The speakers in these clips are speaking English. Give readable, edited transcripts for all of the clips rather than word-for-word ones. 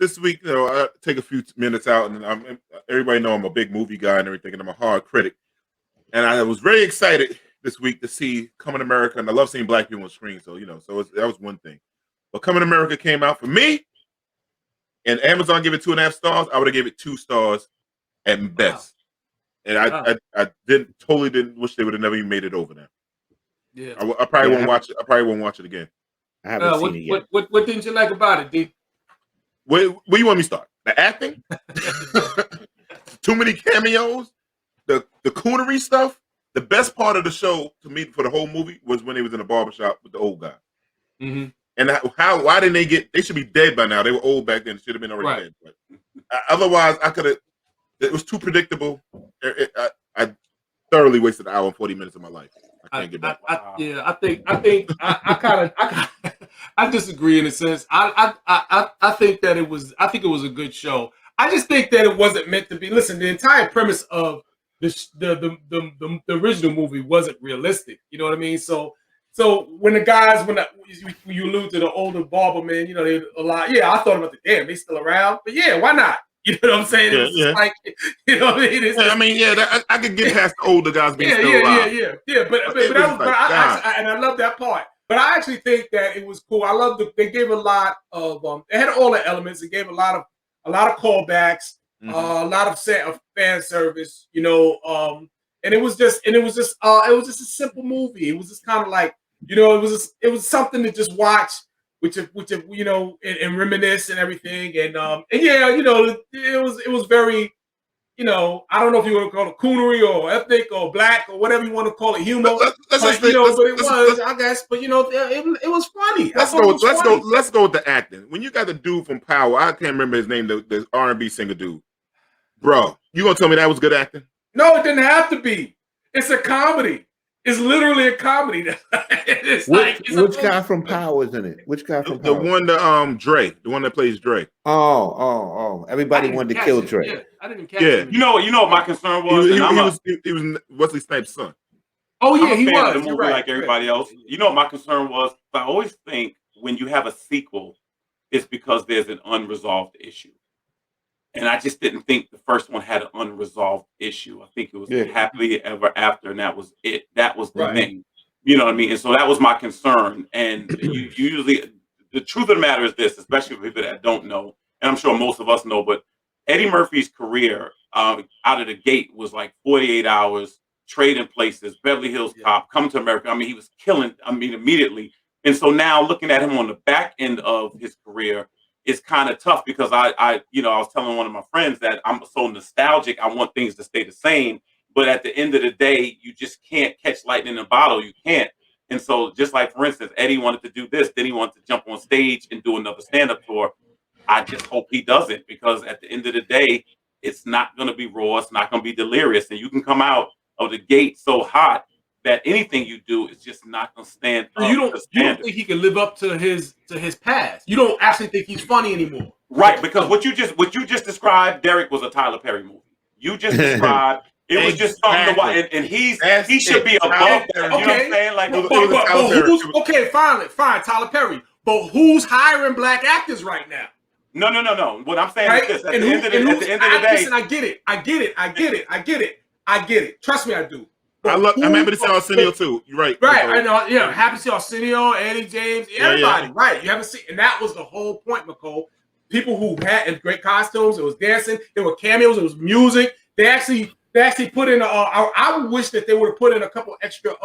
this week, I take a few minutes out, and everybody know I'm a big movie guy and everything, and I'm a hard critic. And I was very excited this week to see Coming to America, and I love seeing black people on screen. So that was one thing. But Coming to America came out for me, and Amazon gave it 2.5 stars. I would have gave it 2 stars at best. And I didn't wish they would have never even made it over there. Yeah, I probably won't watch it. I probably won't watch it again. I haven't seen it yet. What didn't you like about it, D? Where you want me to start? The acting? Too many cameos? The coonery stuff? The best part of the show to me for the whole movie was when they was in the barbershop with the old guy. Mm-hmm. And why didn't they should be dead by now. They were old back then. Should have been already dead. But otherwise, it was too predictable. I thoroughly wasted an hour and 40 minutes of my life. I can't get back. I disagree in a sense. I think it was a good show. I just think that it wasn't meant to be. Listen, the entire premise of the original movie wasn't realistic. You know what I mean? So when the guys, when you allude to the older barber man, they a lot. Yeah, I thought about they still around, but yeah, why not? You know what I'm saying? Yeah. Like, you know what I mean? I could get past the older guys being still alive. Yeah. But I love that part. But I actually think that it was cool. I love they gave a lot of they had all the elements. They gave a lot of callbacks, a lot of fan service. And it was just a simple movie. It was just kind of like it was something to just watch. Which and reminisce and everything, and it was very, I don't know if you want to call it coonery or ethnic or black or whatever you want to call it, humor. I guess. But it was funny. Let's go with the acting. When you got the dude from Power, I can't remember his name, the R&B singer dude. Bro, you gonna tell me that was good acting? No, it didn't have to be. It's a comedy. It's literally a comedy. Which guy from Power is in it? Which guy from Power? The one, Dre, the one that plays Dre. Oh! Everybody wanted to kill Dre. Yeah, I didn't catch him. You know what my concern was? He was Wesley Snipes' son. Oh yeah, he was. The movie like everybody else. You know what my concern was? I always think when you have a sequel, it's because there's an unresolved issue. And I just didn't think the first one had an unresolved issue. I think it was happily ever after, and that was it. That was the thing. You know what I mean? And so that was my concern. And usually, the truth of the matter is this, especially for people that don't know, and I'm sure most of us know, but Eddie Murphy's career out of the gate was like 48 Hours, Trading Places, Beverly Hills Cop, Come to America. I mean, he was killing, immediately. And so now looking at him on the back end of his career, it's kind of tough because I was telling one of my friends that I'm so nostalgic. I want things to stay the same, but at the end of the day, you just can't catch lightning in a bottle. You can't. And so just like, for instance, Eddie wanted to do this, then he wanted to jump on stage and do another stand-up tour. I just hope he doesn't, because at the end of the day, it's not going to be raw. It's not going to be delirious. And you can come out of the gate so hot that anything you do is just not going to stand up. You don't think he can live up to his past. You don't actually think he's funny anymore. Right, because what you just described, Derek, was a Tyler Perry movie. You just described it was just something to watch, and he should be above that. You know what I'm saying? Like, fine, Tyler Perry. But who's hiring black actors right now? No. What I'm saying is this: at the end of the day, listen, I get it. Trust me, I do. I'm happy to see Arsenio too. You're right. Right. I know. Yeah. Happy to see Arsenio, Eddie James, everybody. Yeah. Right. You haven't seen, and that was the whole point, McCole. People who had great costumes. It was dancing. There were cameos. It was music. They actually put in. I wish that they would have put in a couple extra.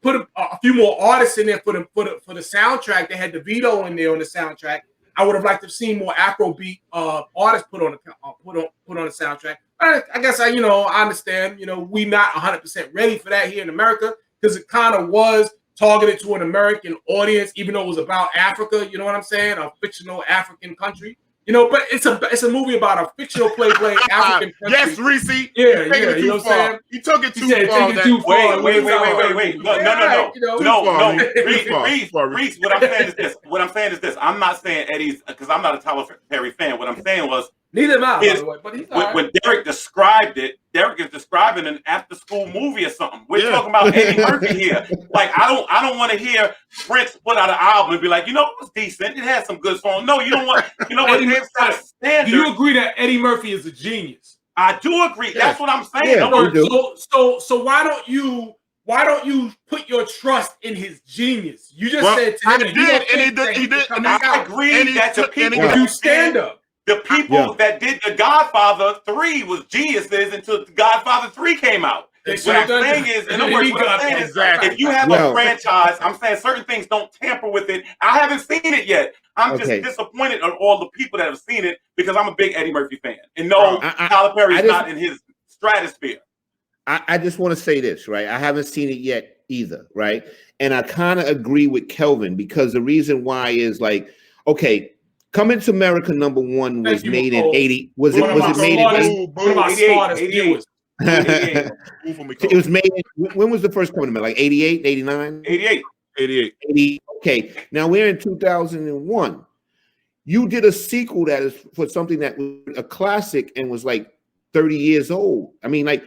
Put a few more artists in there for the soundtrack. They had DeVito in there on the soundtrack. I would have liked to have seen more Afrobeat artists put on the soundtrack. I guess I understand. We not 100% ready for that here in America, because it kind of was targeted to an American audience, even though it was about Africa. You know what I'm saying? A fictional African country. But it's a movie about a fictional playing African country. Yes, Reese. Yeah. You know what I'm saying? He took it too far. Wait. No. Reese, what I'm saying is this. I'm not saying Eddie's, because I'm not a Tyler Perry fan. What I'm saying was, Neither am I, by is the way. But he's all right. when Derek described it, Derek is describing an after-school movie or something. We're Yeah. talking about Eddie Murphy here. Like, I don't want to hear Prince put out an album and be like, you know, it was decent. It had some good songs. No, you don't want. You know what? They've set a standard. Do you agree that Eddie Murphy is a genius? I do agree. Yeah. That's what I'm saying. Yeah, we do. So why don't you put your trust in his genius? You just said to him, he did. I agree that the people do stand up. The people that did The Godfather 3 was geniuses until The Godfather 3 came out. What I'm saying is, in other words, what I'm saying is, if you have a franchise, I'm saying certain things don't tamper with it. I haven't seen it yet. I'm just disappointed on all the people that have seen it because I'm a big Eddie Murphy fan. And no, Tyler Perry's not in his stratosphere. I just want to say this, right? I haven't seen it yet either, right? And I kind of agree with Kelvin because the reason why is like, okay, Coming to America #1 was made in 80. Was it made in 80? One of our smartest viewers. It was made. When was the first Coming to America? Like 88, 89? 88. 80. Okay. Now we're in 2001. You did a sequel that is for something that was a classic and was like 30 years old. I mean, like,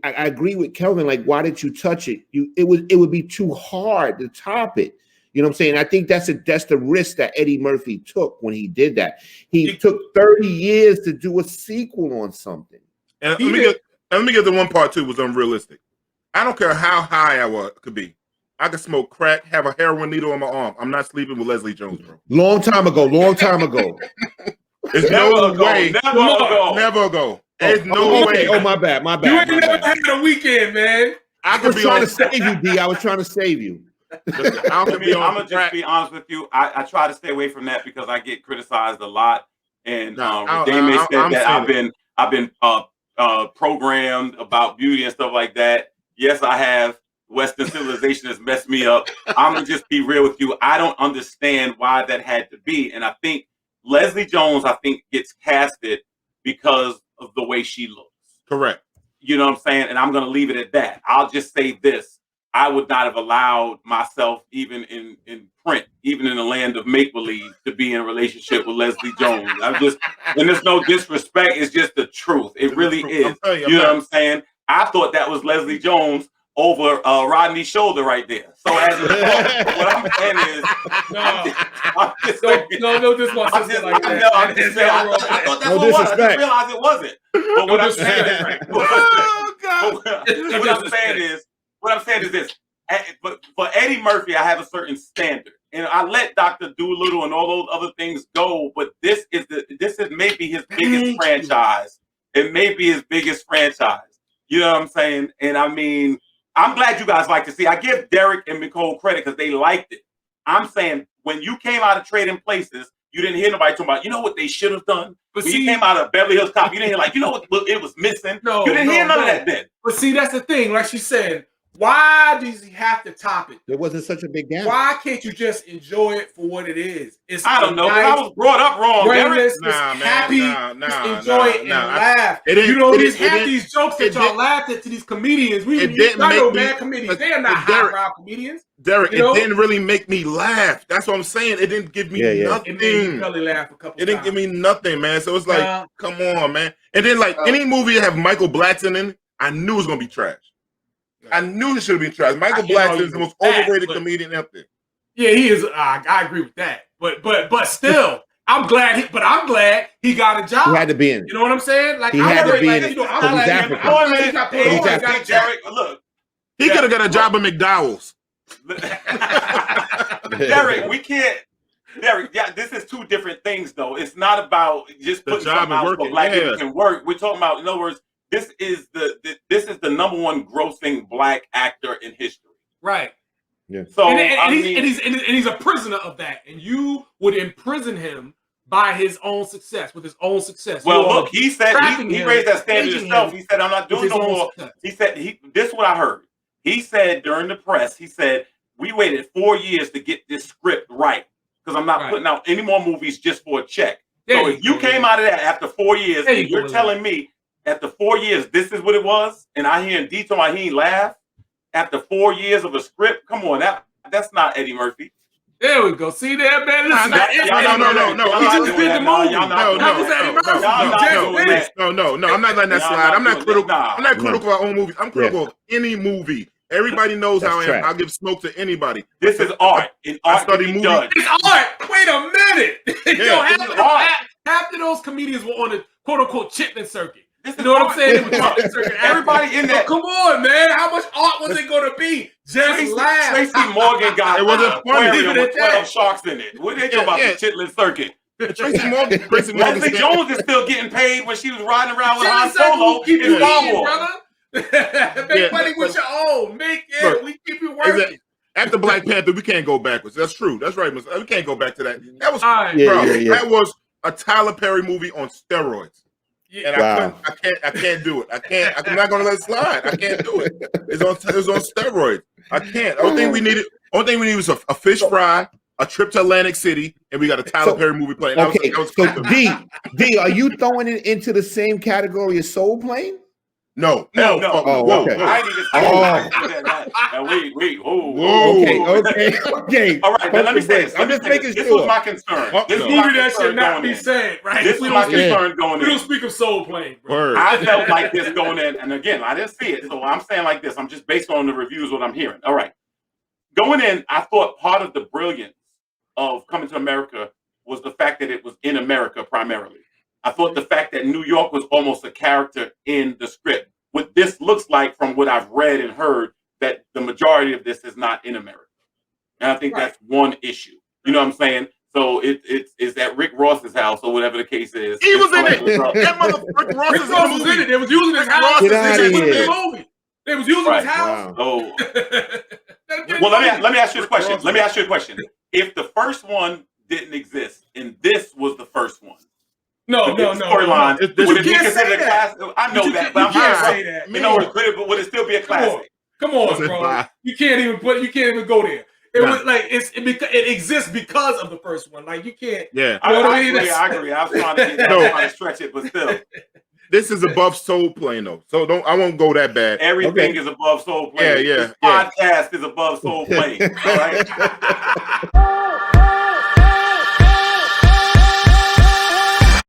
I agree with Kelvin. Like, why did you touch it? It would be too hard to top it. You know what I'm saying? I think that's the risk that Eddie Murphy took when he did that. He took 30 years to do a sequel on something. And let me get the one part too was unrealistic. I don't care how high I could be. I could smoke crack, have a heroin needle on my arm. I'm not sleeping with Leslie Jones, bro. Long time ago. There's no way. Never ago. There's no way. Oh, my bad. You ain't never had a weekend, man. I was trying to save you, D. I was trying to save you. I'm gonna just be honest with you. I try to stay away from that because I get criticized a lot, and Dame said that I've been programmed about beauty and stuff like that. Yes, I have. Western civilization has messed me up. I'm gonna just be real with you. I don't understand why that had to be, and I think Leslie Jones, gets casted because of the way she looks. Correct. You know what I'm saying? And I'm gonna leave it at that. I'll just say this. I would not have allowed myself, even in print, even in the land of make-believe, to be in a relationship with Leslie Jones. And there's no disrespect, it's just the truth. It really is. You know what I'm saying? I thought that was Leslie Jones over Rodney's shoulder right there. So as a result, what I'm saying is, I thought that's what it was. I didn't realize it wasn't. But what I'm saying is, what I'm saying is this, but for Eddie Murphy, I have a certain standard, and I let Dr. Dolittle and all those other things go. But this is maybe his biggest franchise. It may be his biggest franchise. You know what I'm saying? And I mean, I'm glad you guys like to see. I give Derek and Nicole credit because they liked it. I'm saying when you came out of Trading Places, you didn't hear nobody talking about, you know what they should have done? But when you came out of Beverly Hills Cop, you didn't hear like, you know what it was missing? You didn't hear none of that then. But see, that's the thing. Like she said, why does he have to top it? There wasn't such a big gap. Why can't you just enjoy it for what it is? I don't know. Nice, I was brought up wrong. Happy, enjoy it and laugh. These jokes that y'all laughed at to these comedians. We didn't make bad comedians. They are not highbrow comedians. Derek, it didn't really make me laugh. That's what I'm saying. It didn't give me nothing. It made me belly laugh a couple times. It didn't give me nothing, man. So it's like, come on, man. And then like any movie that have Michael Blackson in, I knew it was gonna be trash. I knew it should have been trash. Michael Blackson is the most overrated comedian out there. Yeah, he is. I agree with that. But still, I'm glad he got a job. He had to be in. You know what I'm saying? Like he had to be in. I'm glad Look, he could have got a job at McDowell's. Derek, we can't. Derek, this is two different things, though. It's not about just putting something out so black people can work. We're talking about, in other words, this is the #1 grossing black actor in history. Right. Yeah. So he's a prisoner of that, and you would imprison him by his own success, with his own success. Well, look, he said he raised that standard himself. He said, "I'm not doing no more." He said, "This is what I heard." He said during the press, he said, "We waited 4 years to get this script right because I'm not putting out any more movies just for a check." So if you came out of that after 4 years, and you're telling me after 4 years this is what it was, and I hear D talking about he laugh after 4 years of a script. Come on, that's not Eddie Murphy. There we go. See there, man. Listen, No. I'm not letting that slide. I'm not critical. I'm not critical of our own movies. I'm critical of any movie. Everybody knows how I am. I'll give smoke to anybody. This is art. I study movies. It's art. Wait a minute. Yo, half of those comedians were on the quote unquote Chitlin circuit. You know what I'm saying? Everybody in that. Come on, man. How much art was it going to be? Just laugh. Tracy Morgan got it wasn't funny. With 12 sharks in it. What are they talking about? The Chitlin circuit. Tracy Morgan. Leslie Jones is still getting paid when she was riding around with Han Solo in Star Wars. Make money with your own. Make it. Look, we keep you working. After Black Panther, we can't go backwards. That's true. That's right. We can't go back to that. That was that was a Tyler Perry movie on steroids. And I can't do it. I'm not gonna let it slide. I can't do it. It was on steroids. I can't. The only thing we needed was a fish fry, a trip to Atlantic City, and we got a Tyler Perry movie playing. Okay, so D, are you throwing it into the same category as Soul Plane? No. Oh, okay. I didn't even say that. Wait. Okay. All right, now let me say this. I'm just making sure. This was my concern. This movie that should not be said, right? This was my concern going in. We don't speak of Soul Plane, bro. I felt like this going in, and again, I didn't see it, so I'm saying like this. I'm just based on the reviews, what I'm hearing. All right. Going in, I thought part of the brilliance of Coming to America was the fact that it was in America primarily. I thought the fact that New York was almost a character in the script. What this looks like from what I've read and heard, that the majority of this is not in America. And I think that's one issue. You know what I'm saying? So it's at Rick Ross's house or whatever the case is. He was in it. That motherfucker Ross was in it. They was using his house. They was using his house. Oh. Well, let me ask you a question. If the first one didn't exist and this was the first one, No. Storyline. Would it be considered a classic? I know that, but I'm just saying that. You know, would it still be a classic? Come on, bro. You can't even go there. It was like it exists because of the first one. Like you can't. Yeah, I agree. I was trying to stretch it, but still. This is above Soul Plane though, so I won't go that bad. Everything is above Soul Plane. Yeah. This podcast is above Soul Plane. All right.